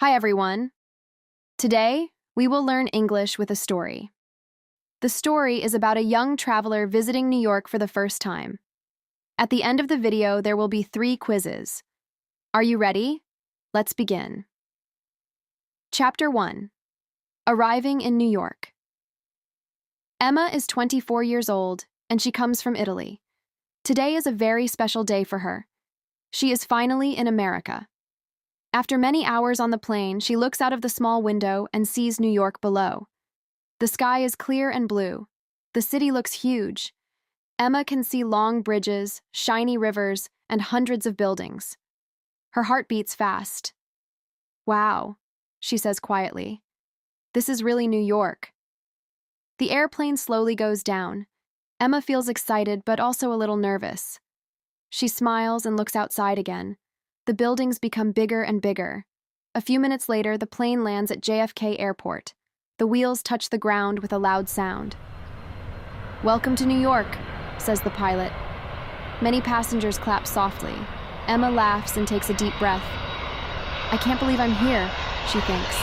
Hi, everyone. Today, we will learn English with a story. The story is about a young traveler visiting New York for the first time. At the end of the video, there will be 3 quizzes. Are you ready? Let's begin. Chapter 1. Arriving in New York. Emma is 24 years old, and she comes from Italy. Today is a very special day for her. She is finally in America. After many hours on the plane, she looks out of the small window and sees New York below. The sky is clear and blue. The city looks huge. Emma can see long bridges, shiny rivers, and hundreds of buildings. Her heart beats fast. Wow, she says quietly. This is really New York. The airplane slowly goes down. Emma feels excited but also a little nervous. She smiles and looks outside again. The buildings become bigger and bigger. A few minutes later, the plane lands at JFK Airport. The wheels touch the ground with a loud sound. "Welcome to New York," says the pilot. Many passengers clap softly. Emma laughs and takes a deep breath. "I can't believe I'm here," she thinks.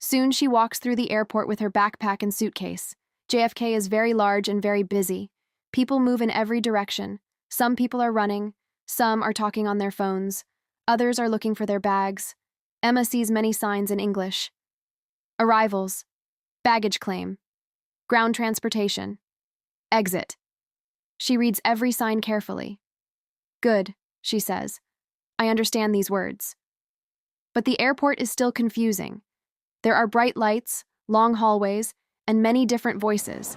Soon she walks through the airport with her backpack and suitcase. JFK is very large and very busy. People move in every direction. Some people are running. Some are talking on their phones. Others are looking for their bags. Emma sees many signs in English. Arrivals, baggage claim, ground transportation, exit. She reads every sign carefully. "Good," she says. "I understand these words." But the airport is still confusing. There are bright lights, long hallways, and many different voices.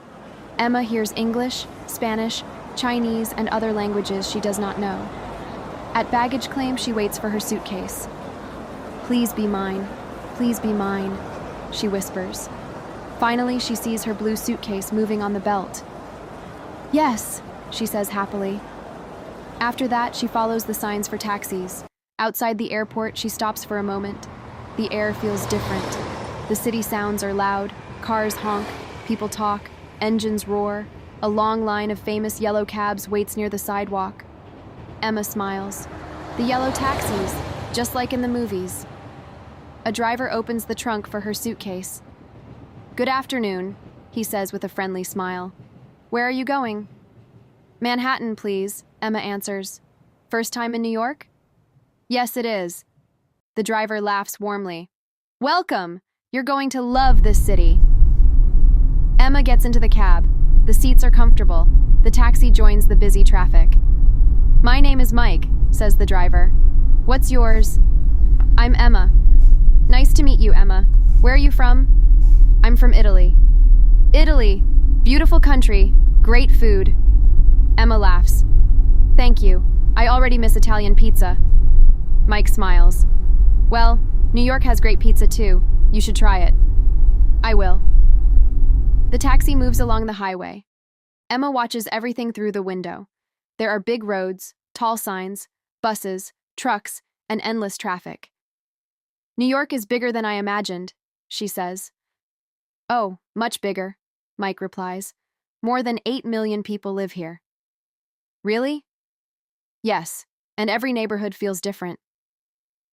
Emma hears English, Spanish, Chinese, and other languages she does not know. At baggage claim, she waits for her suitcase. "Please be mine, please be mine," she whispers. Finally, she sees her blue suitcase moving on the belt. "Yes," she says happily. After that, she follows the signs for taxis. Outside the airport, she stops for a moment. The air feels different. The city sounds are loud, cars honk, people talk, engines roar. A long line of famous yellow cabs waits near the sidewalk. Emma smiles. The yellow taxis, just like in the movies. A driver opens the trunk for her suitcase. "Good afternoon," he says with a friendly smile. "Where are you going?" "Manhattan, please," Emma answers. "First time in New York?" "Yes, it is." The driver laughs warmly. "Welcome! You're going to love this city." Emma gets into the cab. The seats are comfortable. The taxi joins the busy traffic. "My name is Mike," says the driver. "What's yours?" "I'm Emma." "Nice to meet you, Emma. Where are you from?" "I'm from Italy." "Italy. Beautiful country. Great food." Emma laughs. "Thank you. I already miss Italian pizza." Mike smiles. "Well, New York has great pizza too. You should try it." "I will." The taxi moves along the highway. Emma watches everything through the window. There are big roads, tall signs, buses, trucks, and endless traffic. "New York is bigger than I imagined," she says. "Oh, much bigger," Mike replies. "More than 8 million people live here." "Really?" "Yes, and every neighborhood feels different."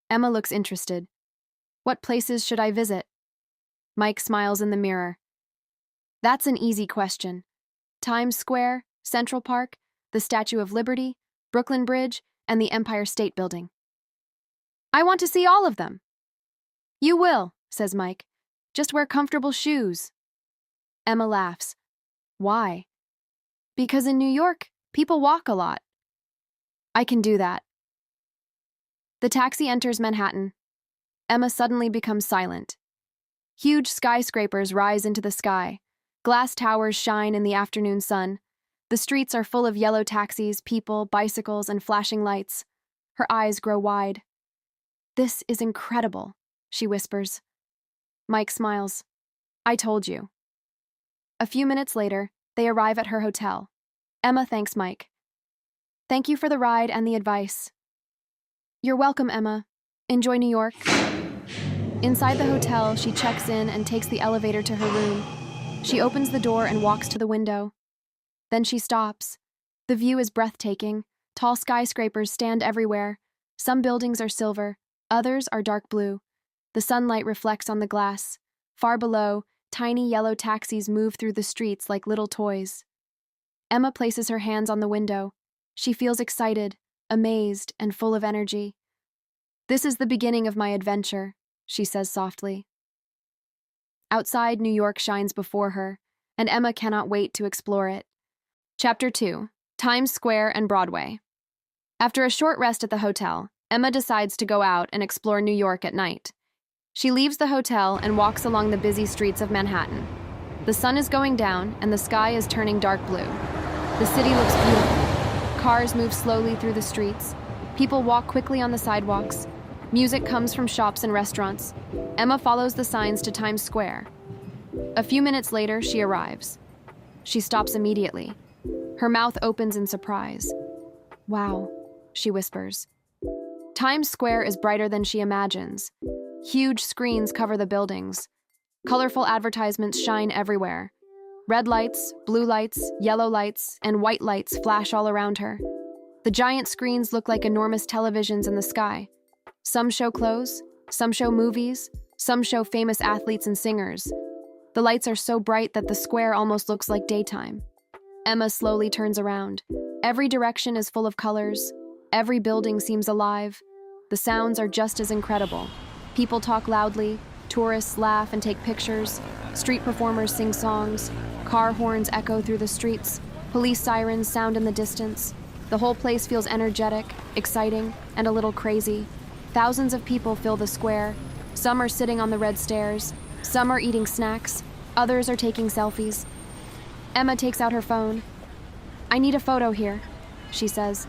Emma looks interested. "What places should I visit?" Mike smiles in the mirror. "That's an easy question. Times Square, Central Park, the Statue of Liberty, Brooklyn Bridge, and the Empire State Building." "I want to see all of them." "You will," says Mike. "Just wear comfortable shoes." Emma laughs. "Why?" "Because in New York, people walk a lot." "I can do that." The taxi enters Manhattan. Emma suddenly becomes silent. Huge skyscrapers rise into the sky. Glass towers shine in the afternoon sun. The streets are full of yellow taxis, people, bicycles, and flashing lights. Her eyes grow wide. "This is incredible," she whispers. Mike smiles. "I told you." A few minutes later, they arrive at her hotel. Emma thanks Mike. "Thank you for the ride and the advice." "You're welcome, Emma. Enjoy New York." Inside the hotel, she checks in and takes the elevator to her room. She opens the door and walks to the window. Then she stops. The view is breathtaking. Tall skyscrapers stand everywhere. Some buildings are silver, others are dark blue. The sunlight reflects on the glass. Far below, tiny yellow taxis move through the streets like little toys. Emma places her hands on the window. She feels excited, amazed, and full of energy. "This is the beginning of my adventure," she says softly. Outside, New York shines before her, and Emma cannot wait to explore it. Chapter 2: Times Square and Broadway. After a short rest at the hotel, Emma decides to go out and explore New York at night. She leaves the hotel and walks along the busy streets of Manhattan. The sun is going down, and the sky is turning dark blue. The city looks beautiful. Cars move slowly through the streets. People walk quickly on the sidewalks. Music comes from shops and restaurants. Emma follows the signs to Times Square. A few minutes later, she arrives. She stops immediately. Her mouth opens in surprise. "Wow," she whispers. Times Square is brighter than she imagines. Huge screens cover the buildings. Colorful advertisements shine everywhere. Red lights, blue lights, yellow lights, and white lights flash all around her. The giant screens look like enormous televisions in the sky. Some show clothes, some show movies, some show famous athletes and singers. The lights are so bright that the square almost looks like daytime. Emma slowly turns around. Every direction is full of colors. Every building seems alive. The sounds are just as incredible. People talk loudly, tourists laugh and take pictures, street performers sing songs, car horns echo through the streets, police sirens sound in the distance. The whole place feels energetic, exciting, and a little crazy. Thousands of people fill the square. Some are sitting on the red stairs. Some are eating snacks. Others are taking selfies. Emma takes out her phone. "I need a photo here," she says.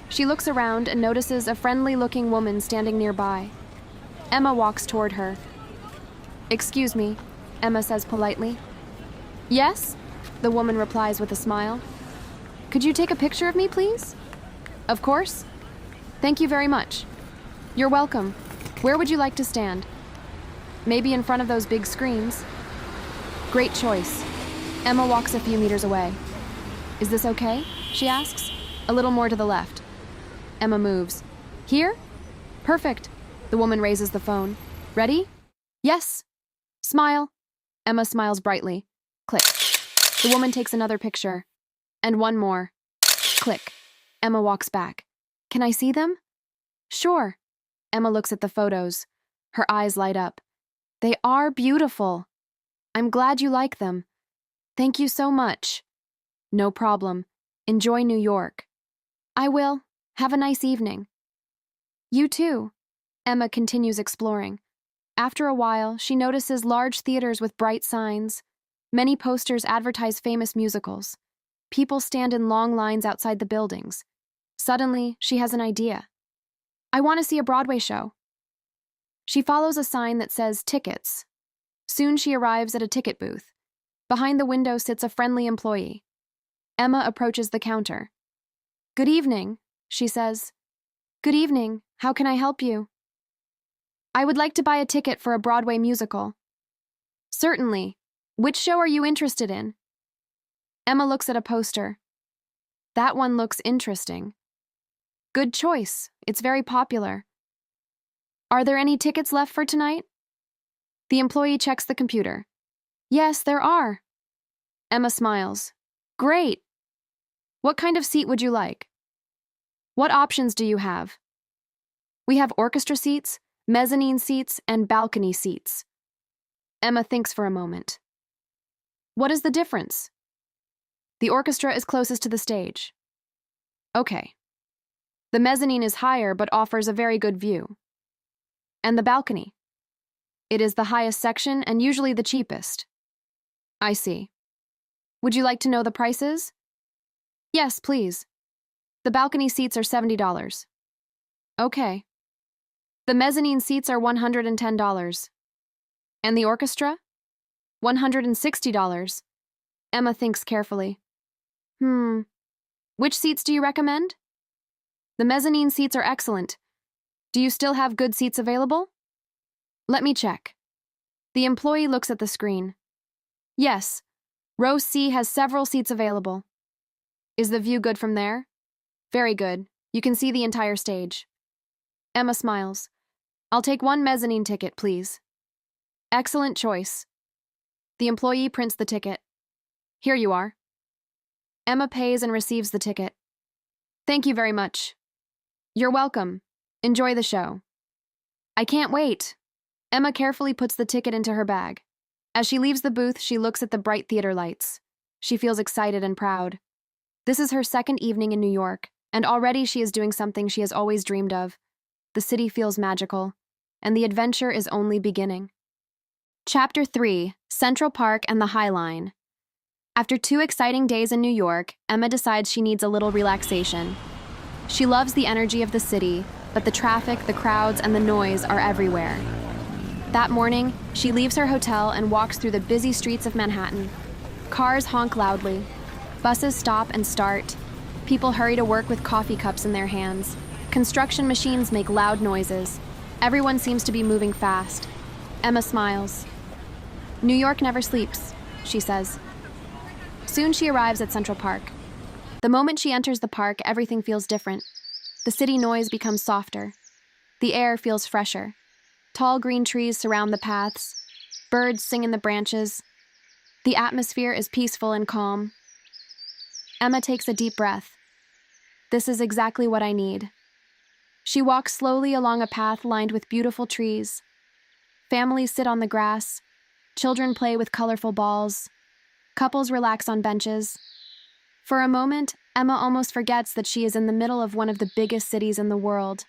She looks around and notices a friendly-looking woman standing nearby. Emma walks toward her. "Excuse me," Emma says politely. "Yes?" the woman replies with a smile. "Could you take a picture of me, please?" "Of course. Thank you very much." "You're welcome. Where would you like to stand?" "Maybe in front of those big screens." "Great choice." Emma walks a few meters away. "Is this okay?" she asks. "A little more to the left." Emma moves. "Here? Perfect." The woman raises the phone. "Ready?" "Yes." "Smile." Emma smiles brightly. Click. The woman takes another picture. And one more. Click. Emma walks back. "Can I see them?" "Sure." Emma looks at the photos. Her eyes light up. "They are beautiful. I'm glad you like them. Thank you so much." "No problem. Enjoy New York." "I will. Have a nice evening." "You too." Emma continues exploring. After a while, she notices large theaters with bright signs. Many posters advertise famous musicals. People stand in long lines outside the buildings. Suddenly, she has an idea. "I want to see a Broadway show." She follows a sign that says tickets. Soon she arrives at a ticket booth. Behind the window sits a friendly employee. Emma approaches the counter. "Good evening," she says. "Good evening. How can I help you?" "I would like to buy a ticket for a Broadway musical." "Certainly. Which show are you interested in?" Emma looks at a poster. "That one looks interesting." "Good choice. It's very popular." "Are there any tickets left for tonight?" The employee checks the computer. "Yes, there are." Emma smiles. "Great. What kind of seat would you like?" "What options do you have?" "We have orchestra seats, mezzanine seats, and balcony seats." Emma thinks for a moment. "What is the difference?" "The orchestra is closest to the stage." "Okay. The mezzanine is higher but offers a very good view." "And the balcony?" "It is the highest section and usually the cheapest." "I see. Would you like to know the prices?" "Yes, please." "The balcony seats are $70. "Okay. The mezzanine seats are $110. "And the orchestra?" $160. Emma thinks carefully. Which seats do you recommend?" "The mezzanine seats are excellent. Do you still have good seats available?" "Let me check." The employee looks at the screen. "Yes. Row C has several seats available." "Is the view good from there?" "Very good. You can see the entire stage." Emma smiles. I'll take one mezzanine ticket, please. Excellent choice. The employee prints the ticket. Here you are. Emma pays and receives the ticket. Thank you very much. You're welcome. Enjoy the show. I can't wait. Emma carefully puts the ticket into her bag. As she leaves the booth, she looks at the bright theater lights. She feels excited and proud. This is her second evening in New York, and already she is doing something she has always dreamed of. The city feels magical, and the adventure is only beginning. Chapter 3: Central Park and the High Line. After 2 exciting days in New York, Emma decides she needs a little relaxation. She loves the energy of the city, but the traffic, the crowds, and the noise are everywhere. That morning, she leaves her hotel and walks through the busy streets of Manhattan. Cars honk loudly. Buses stop and start. People hurry to work with coffee cups in their hands. Construction machines make loud noises. Everyone seems to be moving fast. Emma smiles. New York never sleeps, she says. Soon she arrives at Central Park. The moment she enters the park, everything feels different. The city noise becomes softer. The air feels fresher. Tall green trees surround the paths. Birds sing in the branches. The atmosphere is peaceful and calm. Emma takes a deep breath. This is exactly what I need. She walks slowly along a path lined with beautiful trees. Families sit on the grass. Children play with colorful balls. Couples relax on benches. For a moment, Emma almost forgets that she is in the middle of one of the biggest cities in the world.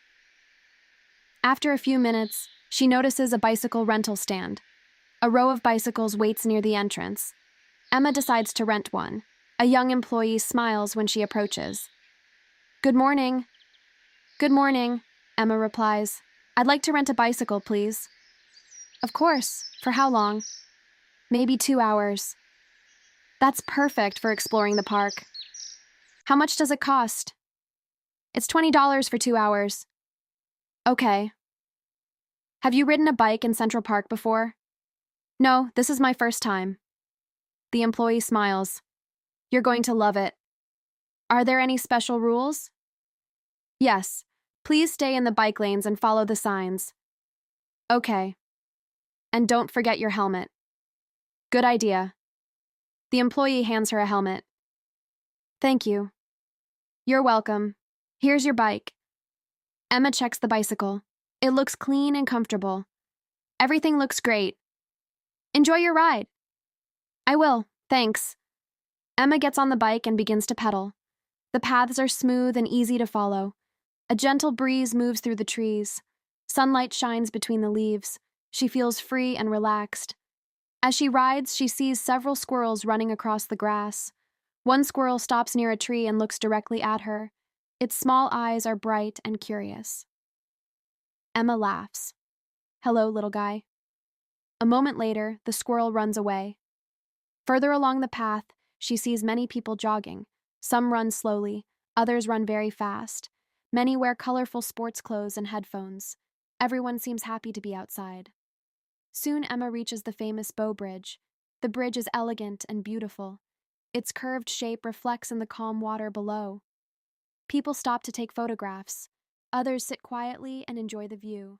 After a few minutes, she notices a bicycle rental stand. A row of bicycles waits near the entrance. Emma decides to rent one. A young employee smiles when she approaches. Good morning. Good morning, Emma replies. I'd like to rent a bicycle, please. Of course. For how long? Maybe 2 hours. That's perfect for exploring the park. How much does it cost? It's $20 for 2 hours. Okay. Have you ridden a bike in Central Park before? No, this is my first time. The employee smiles. You're going to love it. Are there any special rules? Yes. Please stay in the bike lanes and follow the signs. Okay. And don't forget your helmet. Good idea. The employee hands her a helmet. Thank you. You're welcome. Here's your bike. Emma checks the bicycle. It looks clean and comfortable. Everything looks great. Enjoy your ride. I will, thanks. Emma gets on the bike and begins to pedal. The paths are smooth and easy to follow. A gentle breeze moves through the trees. Sunlight shines between the leaves. She feels free and relaxed. As she rides, she sees several squirrels running across the grass. One squirrel stops near a tree and looks directly at her. Its small eyes are bright and curious. Emma laughs. Hello, little guy. A moment later, the squirrel runs away. Further along the path, she sees many people jogging. Some run slowly, others run very fast. Many wear colorful sports clothes and headphones. Everyone seems happy to be outside. Soon Emma reaches the famous Bow Bridge. The bridge is elegant and beautiful. Its curved shape reflects in the calm water below. People stop to take photographs. Others sit quietly and enjoy the view.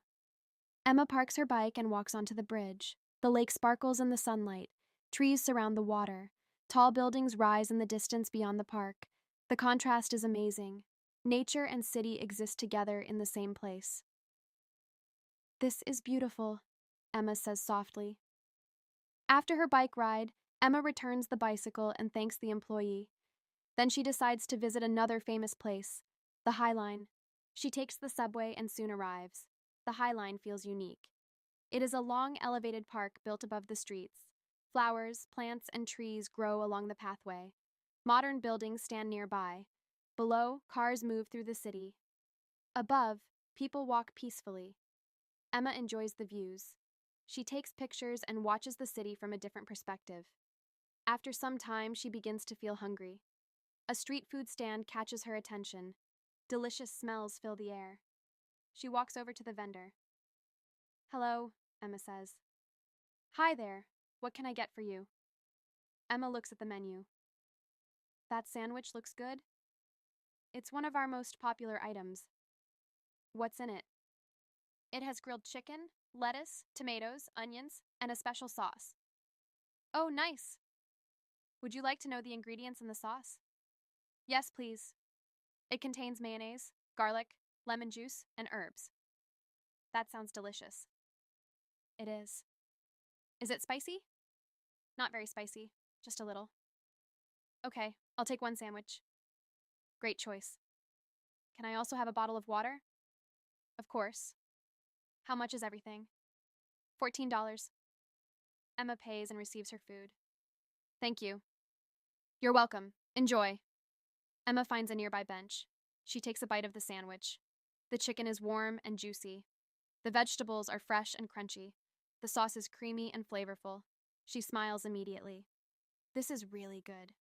Emma parks her bike and walks onto the bridge. The lake sparkles in the sunlight. Trees surround the water. Tall buildings rise in the distance beyond the park. The contrast is amazing. Nature and city exist together in the same place. This is beautiful, Emma says softly. After her bike ride, Emma returns the bicycle and thanks the employee. Then she decides to visit another famous place, the High Line. She takes the subway and soon arrives. The High Line feels unique. It is a long, elevated park built above the streets. Flowers, plants, and trees grow along the pathway. Modern buildings stand nearby. Below, cars move through the city. Above, people walk peacefully. Emma enjoys the views. She takes pictures and watches the city from a different perspective. After some time, she begins to feel hungry. A street food stand catches her attention. Delicious smells fill the air. She walks over to the vendor. Hello, Emma says. Hi there. What can I get for you? Emma looks at the menu. That sandwich looks good. It's one of our most popular items. What's in it? It has grilled chicken, lettuce, tomatoes, onions, and a special sauce. Oh, nice. Would you like to know the ingredients in the sauce? Yes, please. It contains mayonnaise, garlic, lemon juice, and herbs. That sounds delicious. It is. Is it spicy? Not very spicy, just a little. Okay, I'll take one sandwich. Great choice. Can I also have a bottle of water? Of course. How much is everything? $14. Emma pays and receives her food. Thank you. You're welcome. Enjoy. Emma finds a nearby bench. She takes a bite of the sandwich. The chicken is warm and juicy. The vegetables are fresh and crunchy. The sauce is creamy and flavorful. She smiles immediately. This is really good.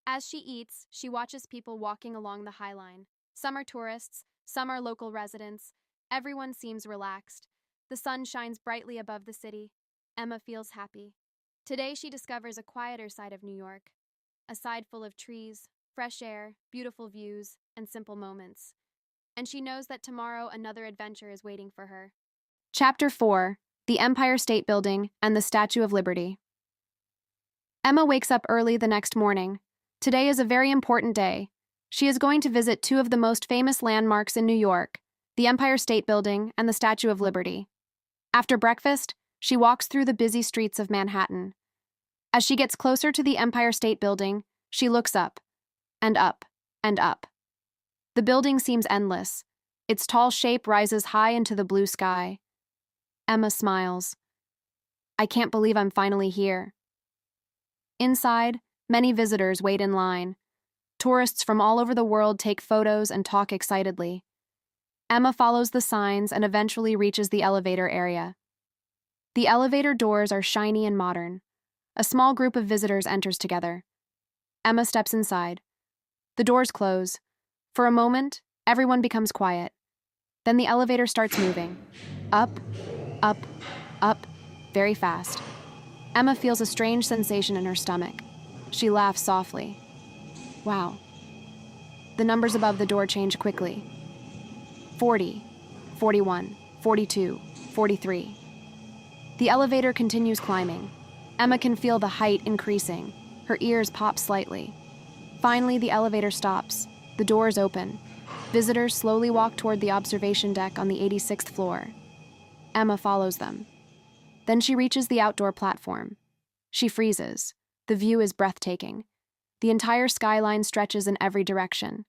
As she eats, she watches people walking along the High Line. Some are tourists, some are local residents. Everyone seems relaxed. The sun shines brightly above the city. Emma feels happy. Today she discovers a quieter side of New York, a side full of trees, fresh air, beautiful views, and simple moments. And she knows that tomorrow another adventure is waiting for her. Chapter 4: The Empire State Building and the Statue of Liberty. Emma wakes up early the next morning. Today is a very important day. She is going to visit two of the most famous landmarks in New York, the Empire State Building and the Statue of Liberty. After breakfast, she walks through the busy streets of Manhattan. As she gets closer to the Empire State Building, she looks up, and up, and up. The building seems endless. Its tall shape rises high into the blue sky. Emma smiles. I can't believe I'm finally here. Inside, many visitors wait in line. Tourists from all over the world take photos and talk excitedly. Emma follows the signs and eventually reaches the elevator area. The elevator doors are shiny and modern. A small group of visitors enters together. Emma steps inside. The doors close. For a moment, everyone becomes quiet. Then the elevator starts moving. Up, up, up, very fast. Emma feels a strange sensation in her stomach. She laughs softly. Wow. The numbers above the door change quickly. 40, 41, 42, 43. The elevator continues climbing. Emma can feel the height increasing. Her ears pop slightly. Finally, the elevator stops. The doors open. Visitors slowly walk toward the observation deck on the 86th floor. Emma follows them. Then she reaches the outdoor platform. She freezes. The view is breathtaking. The entire skyline stretches in every direction.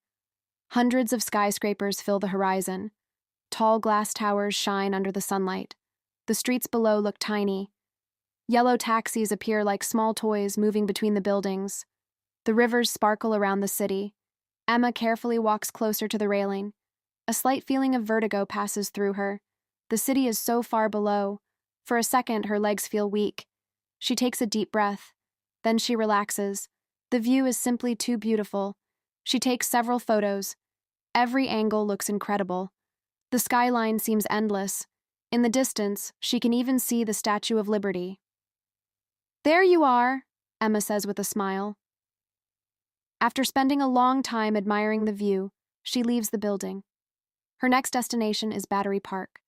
Hundreds of skyscrapers fill the horizon. Tall glass towers shine under the sunlight. The streets below look tiny. Yellow taxis appear like small toys moving between the buildings. The rivers sparkle around the city. Emma carefully walks closer to the railing. A slight feeling of vertigo passes through her. The city is so far below. For a second, her legs feel weak. She takes a deep breath. Then she relaxes. The view is simply too beautiful. She takes several photos. Every angle looks incredible. The skyline seems endless. In the distance, she can even see the Statue of Liberty. There you are, Emma says with a smile. After spending a long time admiring the view, she leaves the building. Her next destination is Battery Park.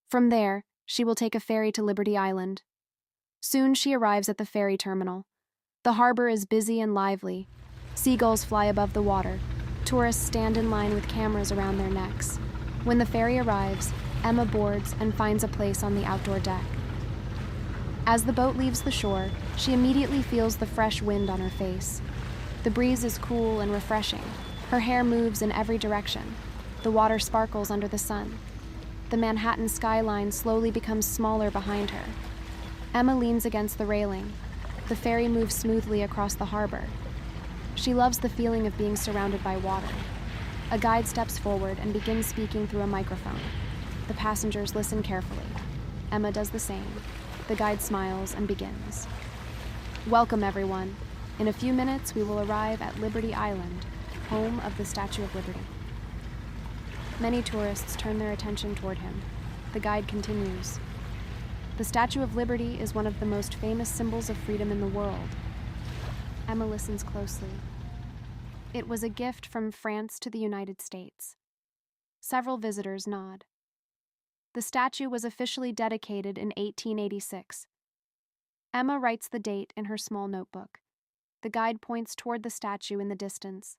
From there, she will take a ferry to Liberty Island. Soon she arrives at the ferry terminal. The harbor is busy and lively. Seagulls fly above the water. Tourists stand in line with cameras around their necks. When the ferry arrives, Emma boards and finds a place on the outdoor deck. As the boat leaves the shore, she immediately feels the fresh wind on her face. The breeze is cool and refreshing. Her hair moves in every direction. The water sparkles under the sun. The Manhattan skyline slowly becomes smaller behind her. Emma leans against the railing. The ferry moves smoothly across the harbor. She loves the feeling of being surrounded by water. A guide steps forward and begins speaking through a microphone. The passengers listen carefully. Emma does the same. The guide smiles and begins. Welcome, everyone. In a few minutes, we will arrive at Liberty Island, home of the Statue of Liberty. Many tourists turn their attention toward him. The guide continues. The Statue of Liberty is one of the most famous symbols of freedom in the world. Emma listens closely. It was a gift from France to the United States. Several visitors nod. The statue was officially dedicated in 1886. Emma writes the date in her small notebook. The guide points toward the statue in the distance.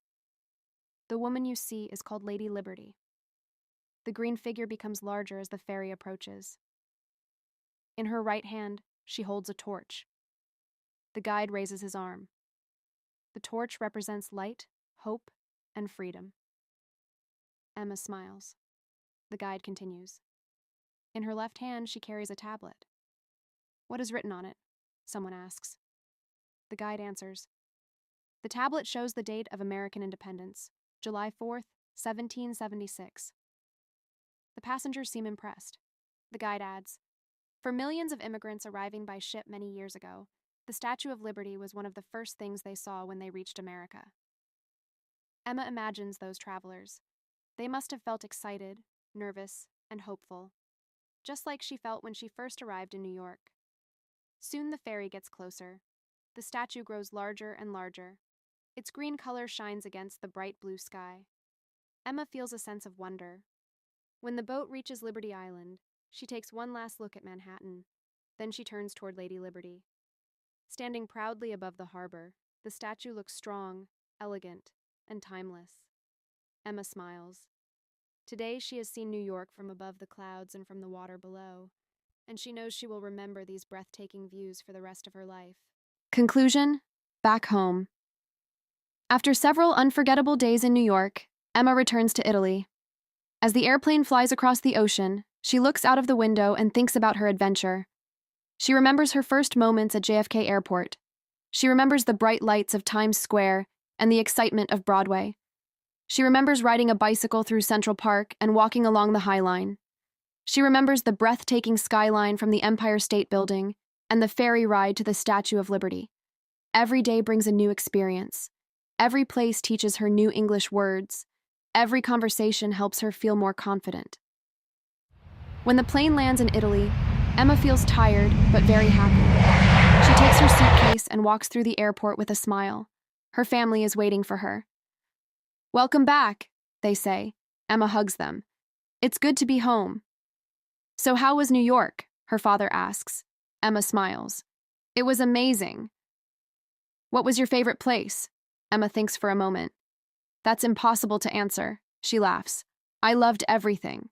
The woman you see is called Lady Liberty. The green figure becomes larger as the ferry approaches. In her right hand, she holds a torch. The guide raises his arm. The torch represents light, hope, and freedom. Emma smiles. The guide continues. In her left hand, she carries a tablet. What is written on it? Someone asks. The guide answers. The tablet shows the date of American independence, July 4th, 1776. The passengers seem impressed. The guide adds, for millions of immigrants arriving by ship many years ago, the Statue of Liberty was one of the first things they saw when they reached America. Emma imagines those travelers. They must have felt excited, nervous, and hopeful, just like she felt when she first arrived in New York. Soon the ferry gets closer. The statue grows larger and larger. Its green color shines against the bright blue sky. Emma feels a sense of wonder. When the boat reaches Liberty Island, she takes one last look at Manhattan. Then she turns toward Lady Liberty. Standing proudly above the harbor, the statue looks strong, elegant, and timeless. Emma smiles. Today she has seen New York from above the clouds and from the water below, and she knows she will remember these breathtaking views for the rest of her life. Conclusion: back home. After several unforgettable days in New York, Emma returns to Italy. As the airplane flies across the ocean, she looks out of the window and thinks about her adventure. She remembers her first moments at JFK Airport. She remembers the bright lights of Times Square and the excitement of Broadway. She remembers riding a bicycle through Central Park and walking along the High Line. She remembers the breathtaking skyline from the Empire State Building and the ferry ride to the Statue of Liberty. Every day brings a new experience. Every place teaches her new English words. Every conversation helps her feel more confident. When the plane lands in Italy, Emma feels tired but very happy. She takes her suitcase and walks through the airport with a smile. Her family is waiting for her. Welcome back, they say. Emma hugs them. It's good to be home. So how was New York? Her father asks. Emma smiles. It was amazing. What was your favorite place? Emma thinks for a moment. That's impossible to answer, she laughs. I loved everything.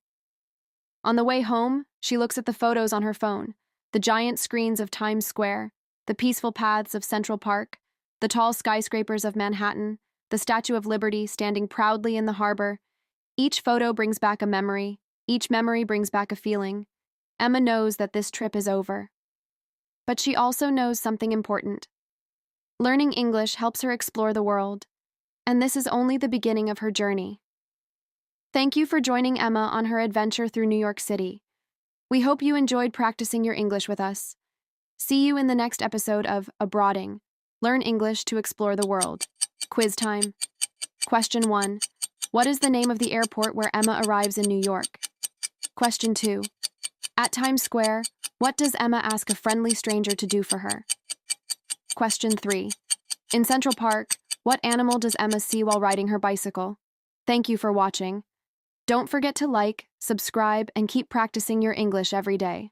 On the way home, she looks at the photos on her phone, the giant screens of Times Square, the peaceful paths of Central Park, the tall skyscrapers of Manhattan, the Statue of Liberty standing proudly in the harbor. Each photo brings back a memory. Each memory brings back a feeling. Emma knows that this trip is over. But she also knows something important. Learning English helps her explore the world, and this is only the beginning of her journey. Thank you for joining Emma on her adventure through New York City. We hope you enjoyed practicing your English with us. See you in the next episode of Abroading. Learn English to explore the world. Quiz time. Question 1. What is the name of the airport where Emma arrives in New York? Question 2. At Times Square, what does Emma ask a friendly stranger to do for her? Question 3. In Central Park, what animal does Emma see while riding her bicycle? Thank you for watching. Don't forget to like, subscribe, and keep practicing your English every day.